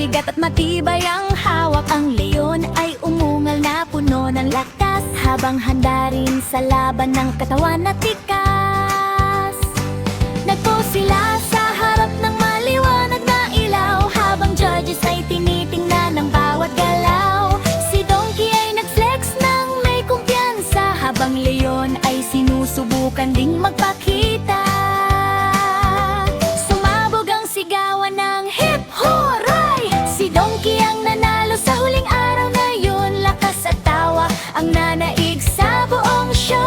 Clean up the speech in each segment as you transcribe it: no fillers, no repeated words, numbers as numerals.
mabigat at matibay ang hawak. Ang leon ay umungal na puno ng lakas, habang handa rin sa laban ng katawan na tikas. Nagpo sila sa harap ng maliwanag na ilaw, habang judges ay tinitingnan ng bawat galaw. Si Donkey ay nag-flex ng may kumpiyansa, habang leon ay sinusubukan ding magpakita. Sumabog ang sigawan ng hip hooray! Si Donkey ang nanalo sa huling araw na yun. Lakas at tawa ang nanaig sa buong show.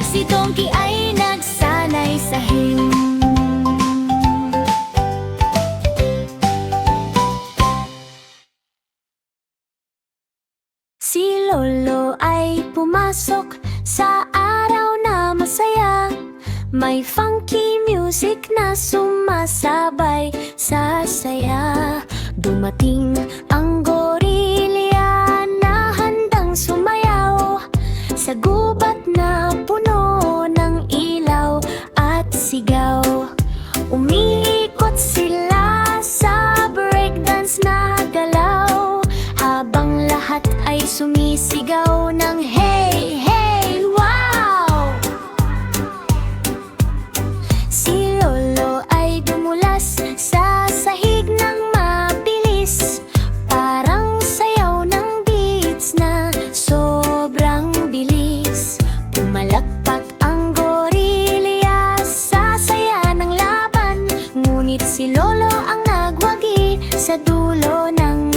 Si Donkey ay nagsanay sa him. Si Lolo ay pumasok sa araw na masaya. May funky music na sumasabay sa saya. Dumating ang gorilya na handang sumayaw sa gubat na puno ng ilaw at sigaw. Umiikot sila sa breakdance na galaw, habang lahat ay sumisigaw ng hey, hey, wow! Si Lolo ay dumulas sa sahig ng mabilis, parang sayaw ng beats na sobrang bilis. Pumalakpak ang gorilya sa saya ng laban, ngunit si Lolo ang nagwagi sa dulo ng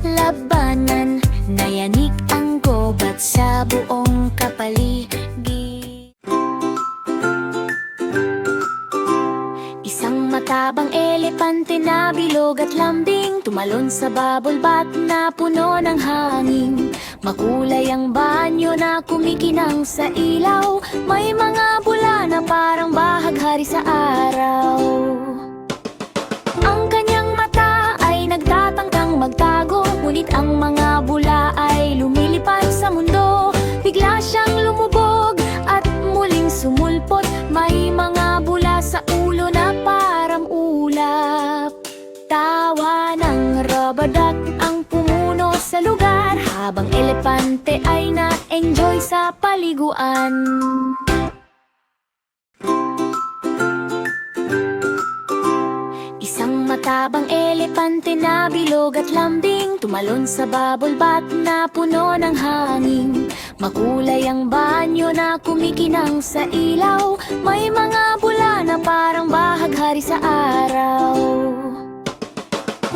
labanan. Nayanig ang gobat sa buong kapaligid. Isang matabang elepante na bilog at lambing tumalon sa bubble bath na puno ng hangin. Makulay ang banyo na kumikinang sa ilaw, may mga bula na parang bahaghari sa araw. Ang kanyang mata ay nagtatangkang magtago, ngunit ang mga bula ay lumilipad sa mundo. Bigla siyang lumubog at muling sumulpot, may mga bula sa ulo na parang ulap. Tawa ng rubber duck ang pumuno sa lugar, habang elepante ay na-enjoy sa paliguan. Isang matabang elepante na bilog at lambing tumalon sa bubble bath na puno ng hangin. Makulay ang banyo na kumikinang sa ilaw, may mga bula na parang bahaghari sa araw.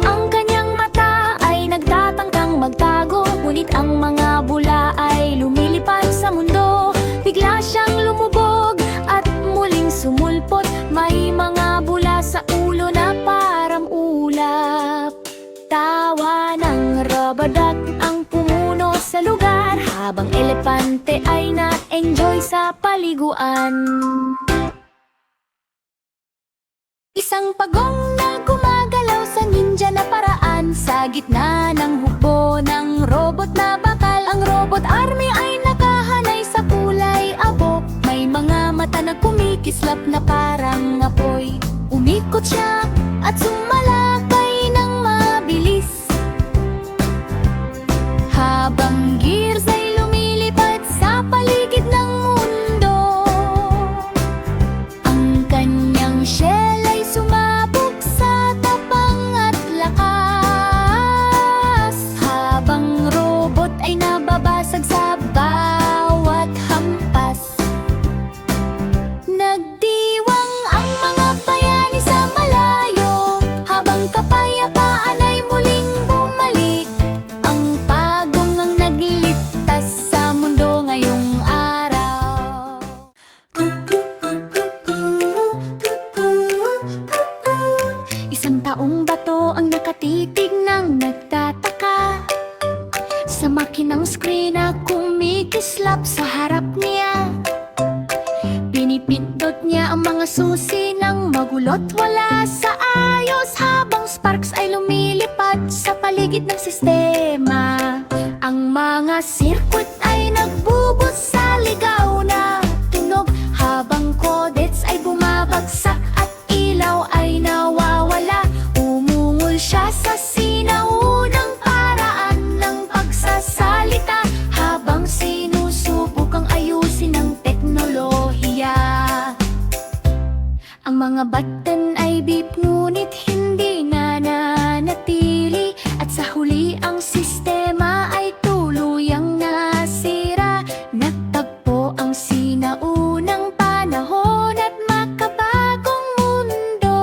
Ang kanyang mata ay nagtatangkang magtago, ngunit ang mga bula ay lumilipad sa mundo. Bigla siyang lumubog at muling sumulpot, may mga bula sa ulo na parang ulap. Tawa ng rubber duck ang pumuno sa lugar, habang elepante ay na-enjoy sa paliguan. Isang pagong na gumagalaw sa ninja na paraan, sa gitna ng hukbo ng robot na bakal. Ang robot army ay nakahanay sa kulay abo, may mga mata na kumikislap na parang apoy. Umikot siya at sumalakay ng mabilis, habang gears ay lumilipad sa paligid ng mundo. Ang kanyang shell ay sumabog sa tapang at lakas, habang robot ay nababasag sa bawat hampas. Nagdiwang ang mga bayani sa malayo, habang kapayapaan ay muling bumalik. Ang pagong ang nagliligtas sa mundo ngayong araw. Isang taong bato ang nakatitig ng nagtataka sa makinang screen na kumikislap sa harap niya. Pinipindot niya ang mga susi ng magulot wala sa ayos, habang sparks ay lumilipad sa paligid ng sistema. Ang mga circuit ay nagbubos sa ligaw na tunog, habang codets ay bumabagsak at ilaw ay nawawala. Umungol siya ang sistema ay tuluyang nasira. Nagtagpo ang sinaunang panahon at makabagong mundo.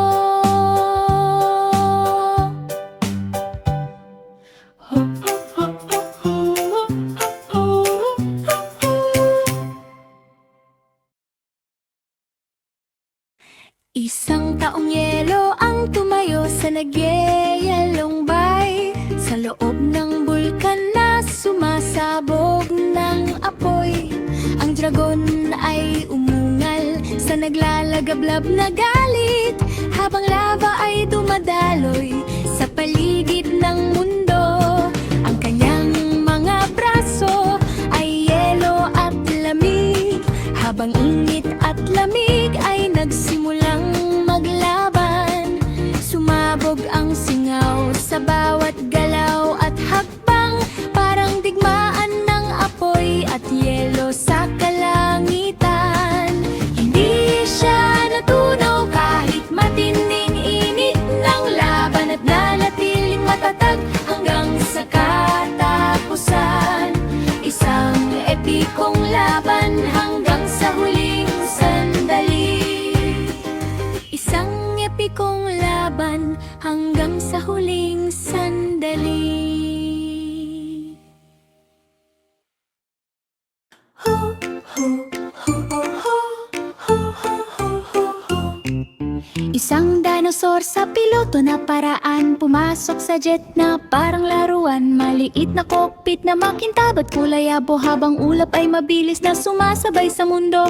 Isang taong yelo ang tumayo sa nagyeyelong bay. Sa loob ng bulkan na sumasabog ng apoy, ang dragon ay umungal sa naglalagablab na galit, habang lava ay dumadaloy sa paligid ng mundo. Ang kanyang mga braso ay yelo at lamig, habang init at lamig ay nagsimulang maglaban. Sumabog ang singaw sa bawat galaw at hakbang, parang digmaan ng apoy at yelo sa kalangitan. Hindi siya natunaw kahit matinding init ng laban, at nanatiling matatag hanggang sa katapusan. Isang epikong laban hanggang sa huling sandali. Isang epikong laban hanggang sa huling sandali. Isang dinosaur sa piloto na paraan, pumasok sa jet na parang laruan. Maliit na cockpit na makintab at kulay abo, habang ulap ay mabilis na sumasabay sa mundo.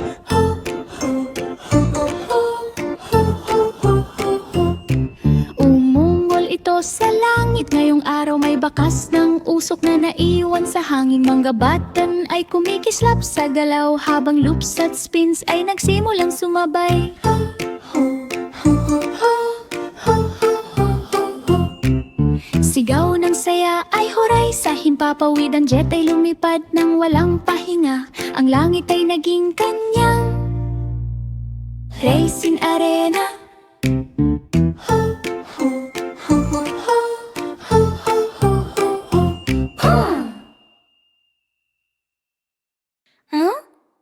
Umungol ito sa langit, ngayong araw may bakas ng usok na naiwan sa hangin. Manggabatan ay kumikislap sa galaw, habang loops at spins ay nagsimulang sumabay. Sigaw ng saya ay huray sa himpapawid, ang jet ay lumipad ng walang pahinga. Ang langit ay naging kanyang racing arena.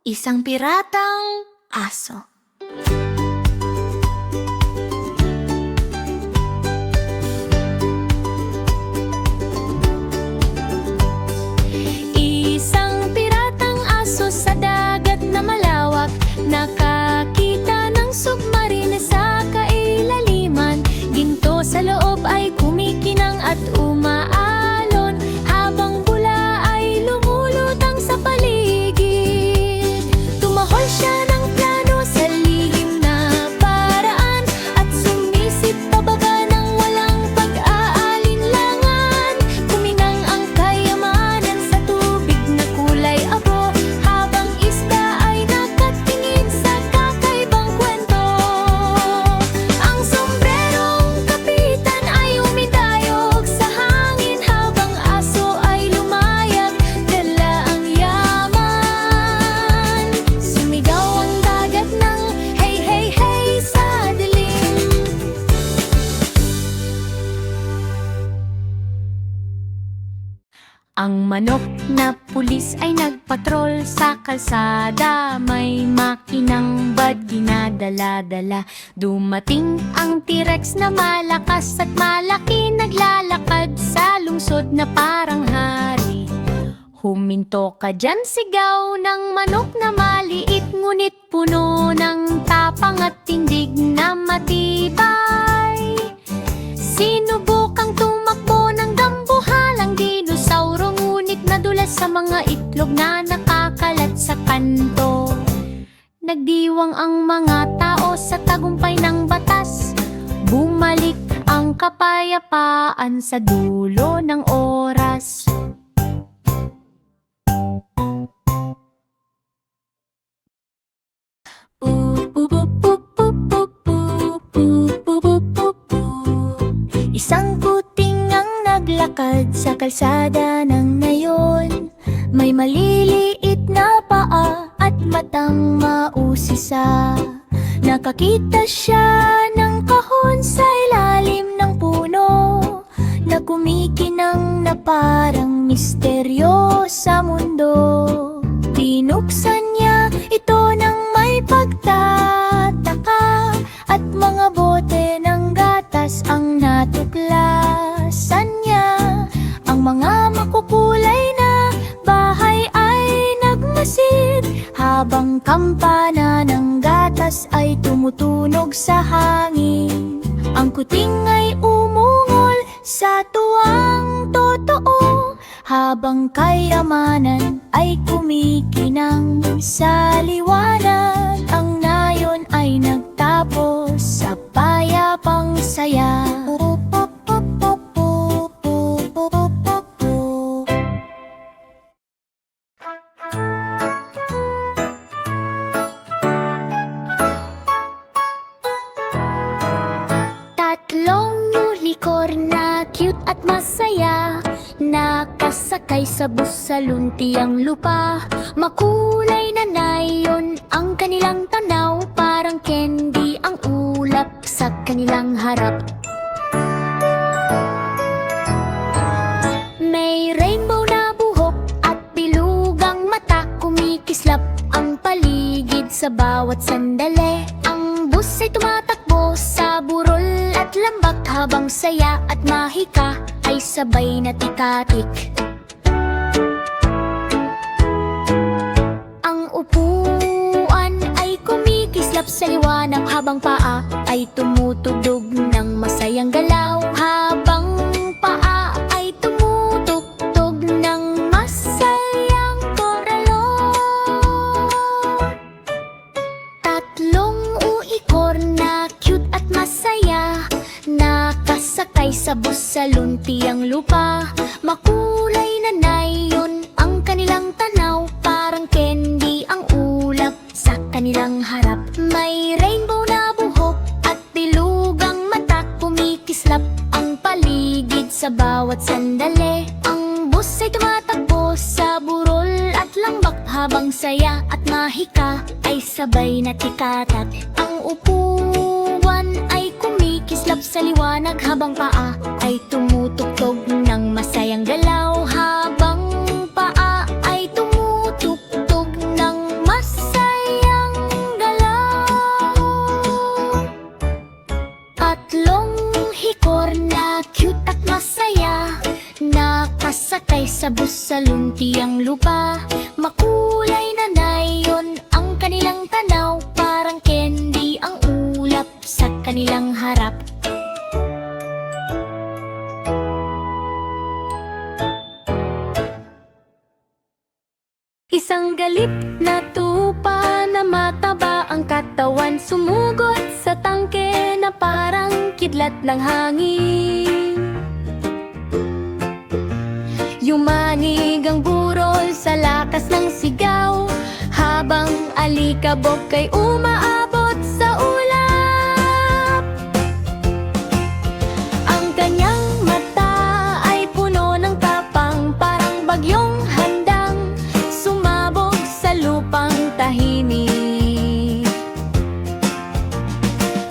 Isang piratang aso. Isang piratang aso sa dagat na malawak, nakakita ng submarina sa kailaliman. Ginto sa loob ay kumikinang at umaalon, habang bula ay lumulutang sa paligid. Tumahol siya ng plano sa lihim na paraan, at sumisit pabaga ng walang pag-aalinlangan. Kuminang ang kayamanan sa tubig na kulay abo, habang isda ay nakatingin sa kakaibang kwento. Ang sombrerong kapitan ay umidayog sa hangin, habang aso ay lumayag, dala ang yaman. Sumigaw ang dagat ng hey hey hey sa dilim. Ang manok na pulis ay nagpatrol sa kalsada, may makinang bad ginadala-dala. Dumating ang T-Rex na malakas at malaki, naglalakad sa lungsod na parang hari. Huminto ka dyan, sigaw ng manok na maliit, ngunit puno ng tapang at tindig na matibay. Sinubukang tumakbo ng dambuhalang dinosauro, ngunit nadulas sa mga itlog na nakakalat sa kanto. Nagdiwang ang mga tao sa tagumpay ng batas, bumalik ang kapayapaan sa dulo ng oras. Isang kuting ang naglakad sa kalsada ng nayon, may maliliit na paa at matang mausisa. Nakakita siya ng kahon sa ilalim ng puno, na kumikinang na parang misteryo sa mundo. Binuksan niya ito ng may pagtataka, at mga bote ng gatas ang natuklasan niya. Ang mga makukulay na bahay ay nagmasid, habang kampana ng gatas ay tumutunog sa hangin. Ang kuting ay umungol sa tuwang totoo, habang kayamanan ay kumikinang sa liwanag. Ang nayon ay nagtapos sa payapang saya. Tatlong unicorn na cute at masaya, nakasakay sa bus sa luntiang lupa. Makulay na nayon ang kanilang tanaw, parang candy ang ulap sa kanilang harap. May rainbow na buhok at bilugang mata, kumikislap ang paligid sa bawat sandali. Ang bus ay tumatakbo sa burol at lambak, habang saya at mahika ay sabay na tikatik. Ang upuan ay kumikislap sa liwanag, habang paa ay tumutugtog ng masayang galaw. Habang paa ay tumutugtog ng masayang koralo. Tatlong unicorn na cute at masaya, nakasakay sa bus sa luntiang lupa. Makulay na nayon ang kanilang tanaw, parang candy ang ulap sa kanilang harap. May rainbow na buhok at bilugang mata, kumikislap ang paligid sa bawat sandali. Ang bus ay tumatakbo sa burol at lambak, habang saya at mahika ay sabay na tikatak. Ang upuan ay kumikislap sa liwanag, habang paa ay tumutugtog ng masayang galaw. Habang paa ay tumutugtog ng masayang galaw. Tatlong hikor na cute at masaya, nakasakay sa bus sa luntiang lupa. Makulay na nayon ang kanilang tanaw, parang candy ang ulap sa kanilang harap. Isang galip na tupa na mataba ang katawan, sumugot sa tangke na parang kidlat ng hangin. Yumanig ang burol sa lakas ng sigaw, habang alikabok ay umaabot sa ulap. Ang kanyang mata ay puno ng tapang, parang bagyong handang sumabog sa lupang tahimik.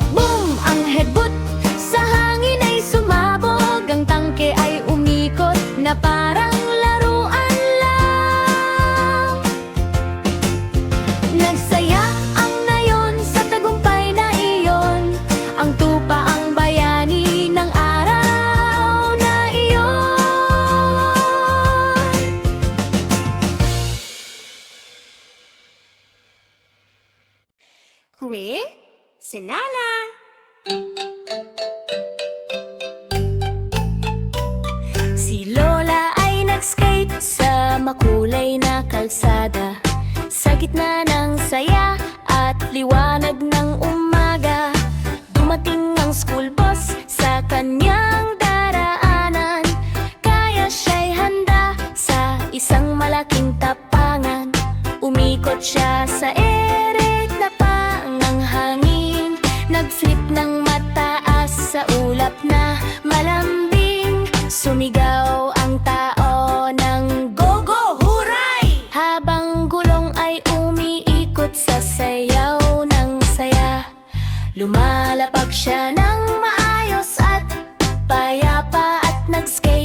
Boom! Ang headbutt sa hangin ay sumabog, ang tangke ay umikot na parang laruan lang. Nagsaya ang nayon sa tagumpay na iyon, ang tupa ang bayani ng araw na iyon. Huli, sinala. Si Lola ay nag-skate sa makulay na kalsada, sa gitna ng saya at liwanag ng umaga. Dumating ang school bus sa kanyang daraanan, kaya siya'y handa sa isang malaking tapangan. Umikot siya sa ere, napang ang hangin, nag-flip ng mataas sa ulap na malambing. Sumigaw ang tao ng go go huray, habang gulong ay umiikot sa sayaw ng saya. Lumalapag siya ng maayos at payapa, at nag-skate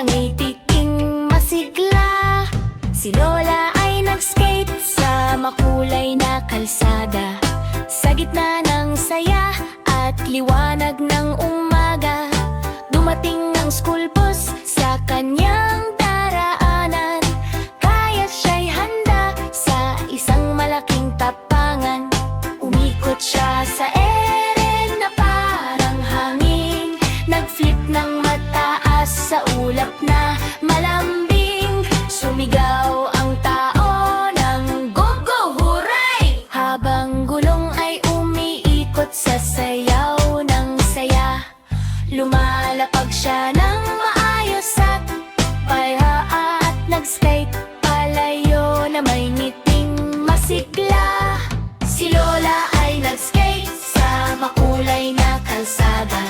ngitiking masigla. Si Lola ay nag-skate sa makulay na kalsada, sa gitna ng saya at liwanag ng umaga. Dumating ang school bus sa kanyang daraanan, kaya siya'y handa sa isang malaking tapangan. Umikot siya sa ere na parang hangin, nag-flip ng mataas sa ulap na malambing. Sumigaw ang tao ng go go hooray! Habang gulong ay umiikot sa sayaw ng saya, lumalapag siya ng maayos at paya at nag-skate palayo na may ngiting masigla. Si Lola ay nag-skate sa makulay na kalsada,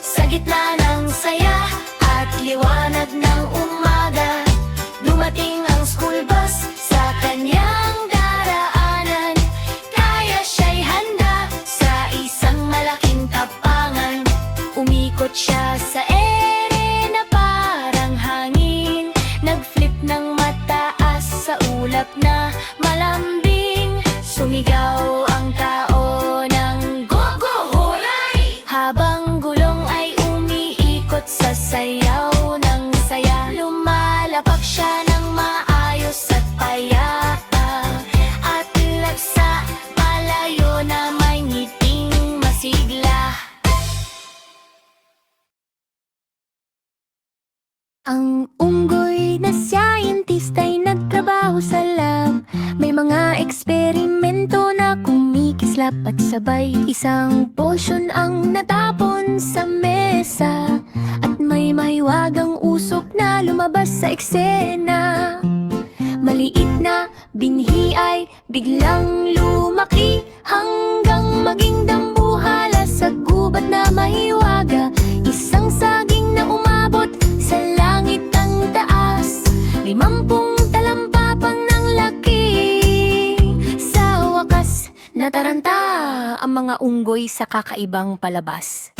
sa gitna ng saya at liwanag ng umaga. Dumating ang school bus sa kanyang daraanan, kaya siya'y handa sa isang malaking tapangan. Umikot siya sa ere na parang hangin, nag-flip ng mataas sa ulap na malambing. Sumigaw ang tao ng go go hooray! Habang gulong ay umiikot sa sayaw ng saya, lumalapak siya ng maayos at payapa, at lagsa palayo na may ngiting masigla. Ang unggoy na scientist ay nagtrabaho sa lab. May mga eksperimento na kumikislap at sabay. Isang potion ang natapon sa mesa, at may mahiwagang usok na lumabas sa eksena. Maliit na binhi ay biglang lumaki, hanggang maging dambuhala sa gubat na mahiwaga. Isang saging na umabot sa langit ang taas, 50 talampapang ng laki. Sa wakas, nataranta ang mga unggoy sa kakaibang palabas.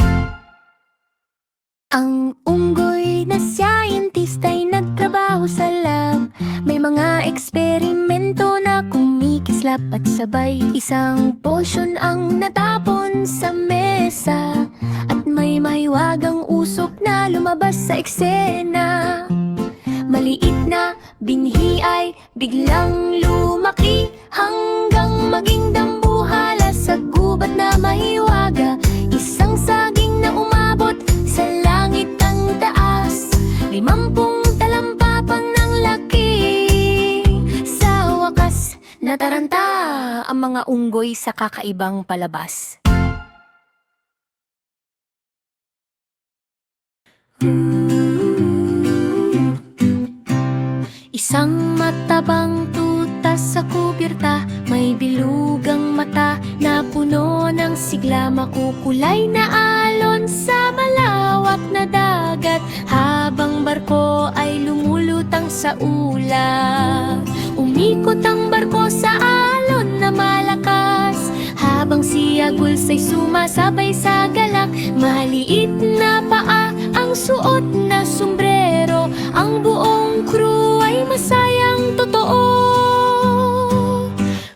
Ang unggoy na scientist ay nagtrabaho sa lab. May mga eksperimento na kumikislap at sabay. Isang potion ang natapon sa mesa, at may mahiwagang usok na lumabas sa eksena. Maliit na binhi ay biglang lumaki, hanggang maging dambuhala sa gubat na mahiwaga. Isang saging na umabot sa langit ang taas, 50 talampapang ng laki. Sa wakas, nataranta ang mga unggoy sa kakaibang palabas. Isang matabang tuta sa kubirta, may bilugang mata na puno ng sigla. Makukulay na alon sa malawak na dagat, habang barko ay lumulutang sa ulap. Umikot ang barko sa alon na malakas, habang si Aguls ay sumasabay sa galak. Maliit na paa ang suot na sombrero, ang buong crew ay masayang totoo.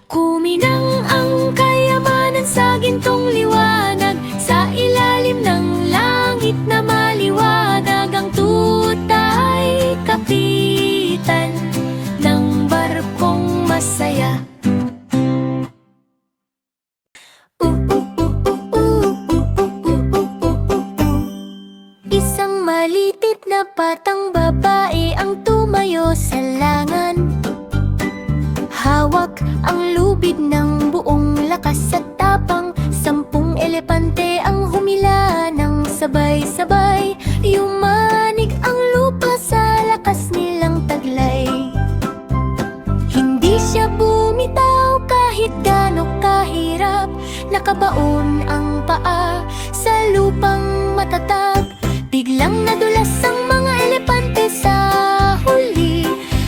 Kuminang ang kayamanan sa gintong liwanag, sa ilalim ng langit na maliwanag. Ang tuta ay kapitan ng barkong masaya. Isang malitit na batang babae ang tumayo sa langan. Hawak ang lubid ng buong lakas at tapang. 10 elepante ang humila ng sabay-sabay. Yumanig ang lupa sa lakas nilang taglay. Hindi siya bumitaw kahit gaano kahirap. Nakabaon ang paa sa lupang matatag. Biglang nadulas ang mga elepante sa huli,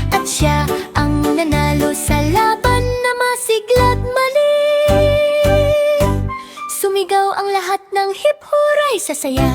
at siya ang nanalo sa laban na masigla't mali. Sumigaw ang lahat ng hip hooray sa saya.